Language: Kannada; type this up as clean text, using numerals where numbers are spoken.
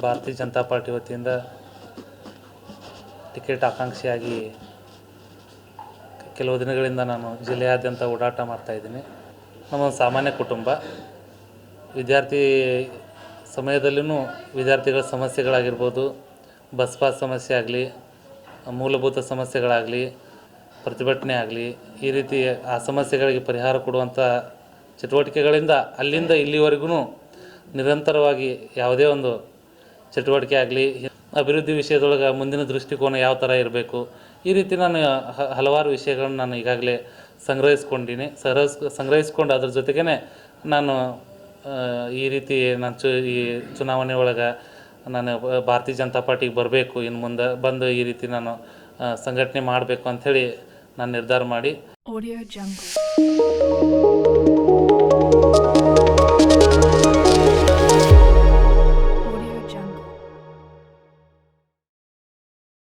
ಭಾರತೀಯ ಜನತಾ ಪಾರ್ಟಿ ವತಿಯಿಂದ ಟಿಕೆಟ್ ಆಕಾಂಕ್ಷಿಯಾಗಿ ಕೆಲವು ದಿನಗಳಿಂದ ನಾನು ಜಿಲ್ಲೆಯಾದ್ಯಂತ ಓಡಾಟ ಮಾಡ್ತಾಯಿದ್ದೀನಿ. ನಮ್ಮ ಸಾಮಾನ್ಯ ಕುಟುಂಬ. ವಿದ್ಯಾರ್ಥಿ ಸಮಯದಲ್ಲೂ ವಿದ್ಯಾರ್ಥಿಗಳ ಸಮಸ್ಯೆಗಳಾಗಿರ್ಬೋದು, ಬಸ್ ಪಾಸ್ ಸಮಸ್ಯೆ ಆಗಲಿ, ಮೂಲಭೂತ ಸಮಸ್ಯೆಗಳಾಗಲಿ, ಪ್ರತಿಭಟನೆ ಆಗಲಿ, ಈ ರೀತಿ ಆ ಸಮಸ್ಯೆಗಳಿಗೆ ಪರಿಹಾರ ಕೊಡುವಂಥ ಚಟುವಟಿಕೆಗಳಿಂದ ಅಲ್ಲಿಂದ ಇಲ್ಲಿವರೆಗೂ ನಿರಂತರವಾಗಿ ಯಾವುದೇ ಒಂದು ಚಟುವಟಿಕೆ ಆಗಲಿ, ಅಭಿವೃದ್ಧಿ ವಿಷಯದೊಳಗೆ ಮುಂದಿನ ದೃಷ್ಟಿಕೋನ ಯಾವ ಥರ ಇರಬೇಕು, ಈ ರೀತಿ ನಾನು ಹಲವಾರು ವಿಷಯಗಳನ್ನು ನಾನು ಈಗಾಗಲೇ ಸಂಗ್ರಹಿಸ್ಕೊಂಡು ಅದ್ರ ಜೊತೆಗೇ ನಾನು ಈ ರೀತಿ ಈ ಚುನಾವಣೆ ಒಳಗೆ ನಾನು ಭಾರತೀಯ ಜನತಾ ಪಾರ್ಟಿಗೆ ಬರಬೇಕು, ಇನ್ನು ಮುಂದೆ ಬಂದು ಈ ರೀತಿ ನಾನು ಸಂಘಟನೆ ಮಾಡಬೇಕು ಅಂಥೇಳಿ ನಾನು ನಿರ್ಧಾರ ಮಾಡಿ